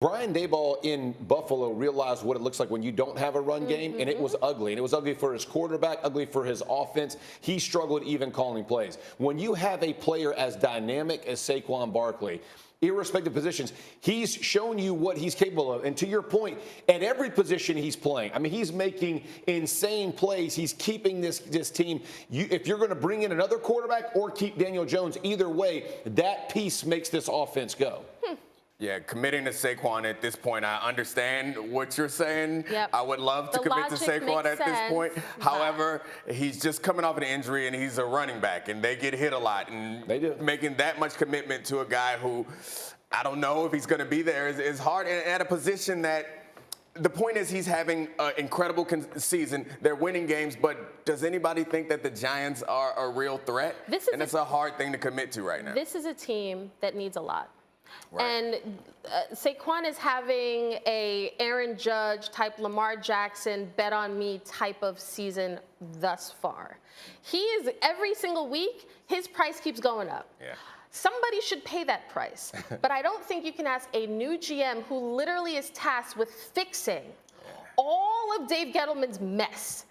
Brian Daboll in Buffalo realized what it looks like when you don't have a run game, and it was ugly. And it was ugly for his quarterback, ugly for his offense. He struggled even calling plays. When you have a player as dynamic as Saquon Barkley, irrespective of positions, he's shown you what he's capable of. And to your point, at every position he's playing, I mean, he's making insane plays. He's keeping this team. If you're going to bring in another quarterback or keep Daniel Jones, either way, that piece makes this offense go. Yeah, committing to Saquon at this point, I understand what you're saying. Yep. I would love to commit to Saquon at this point. However, he's just coming off an injury, and he's a running back, and they get hit a lot. And they do. Making that much commitment to a guy who I don't know if he's going to be there is hard. And at a position that the point is he's having an incredible season. They're winning games, but does anybody think that the Giants are a real threat? And it's a hard thing to commit to right now. This is a team that needs a lot. Right. And Saquon is having a Aaron Judge type, Lamar Jackson, bet on me type of season thus far. He is, every single week, his price keeps going up. Yeah. Somebody should pay that price. But I don't think you can ask a new GM who literally is tasked with fixing all of Dave Gettleman's mess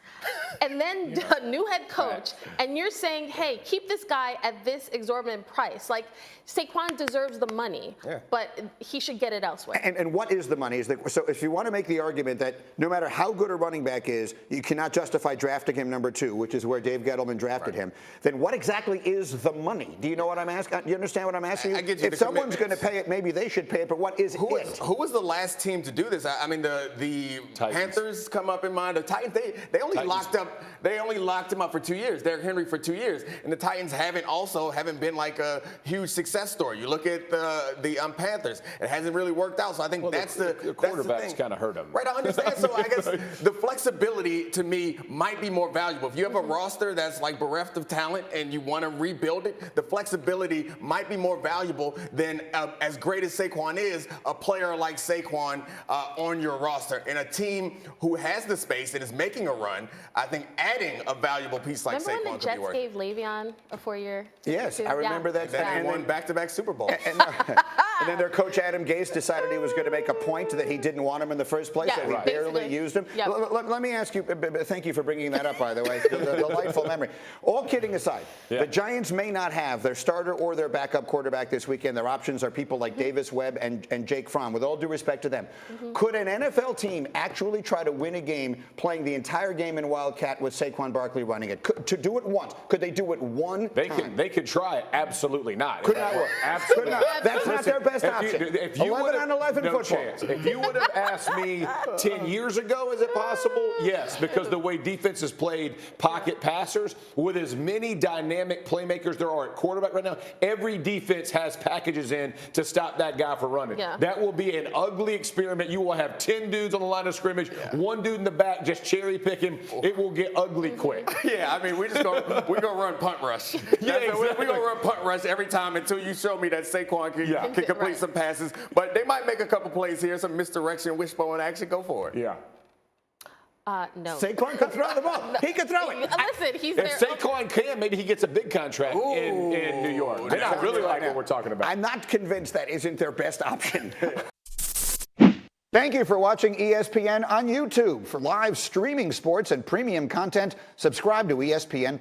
and then a new head coach, and you're saying, hey, keep this guy at this exorbitant price. Like, Saquon deserves the money, but he should get it elsewhere. And what is the money? So if you want to make the argument that no matter how good a running back is, you cannot justify drafting him number 2, which is where Dave Gettleman drafted him, then what exactly is the money? Do you know what I'm asking? Do you understand what I'm asking you? I get you. If someone's going to pay it, maybe they should pay it, but what is it? Who was the last team to do this? I mean, the Panthers come up in mind. The Titans, they only locked him up for 2 years. Derrick Henry for 2 years, and the Titans haven't been like a huge success story. You look at the Panthers; it hasn't really worked out. So I think the quarterbacks kind of hurt him. Right, I understand. So I guess the flexibility to me might be more valuable. If you have a roster that's like bereft of talent and you want to rebuild it, the flexibility might be more valuable than as great as Saquon is, a player like Saquon on your roster. And a team who has the space and is making a run, I think adding a valuable piece like Remember Saquon when the could be Jets worth. gave Le'Veon a 4-year? Yes, I remember that. And won back-to-back Super Bowls. And then their coach, Adam Gase, decided he was going to make a point that he didn't want him in the first place, so he barely used him. Yep. Let me ask you, thank you for bringing that up, by the way, the delightful memory. All kidding aside, the Giants may not have their starter or their backup quarterback this weekend. Their options are people like Davis Webb and Jake Fromm, with all due respect to them. Could an NFL team actually try to win a game playing the entire game in Wildcat with Saquon Barkley running it? To do it once, could they do it one time? They could try it. Absolutely not. Could not work. Absolutely not. That's not their best option. If you 11 on 11 no football. Chance. If you would have asked me 10 years ago, is it possible? Yes, because the way defenses played pocket passers, with as many dynamic playmakers there are at quarterback right now, every defense has packages in to stop that guy from running. That will be an ugly experiment. You will have 10 dudes on the line of scrimmage, one dude in the back just cherry picking. It will get ugly quick. Yeah, I mean, we're gonna run punt rush. We're gonna run punt rush every time until you show me that Saquon can complete some passes. But they might make a couple plays here, some misdirection, wishbone action. Go for it. Yeah. No. Saquon could throw the ball. He could throw it. Listen, he's if there. Saquon can, maybe he gets a big contract in New York. And I really like what we're talking about. I'm not convinced that isn't their best option. Thank you for watching ESPN on YouTube. For live streaming sports and premium content, subscribe to ESPN+.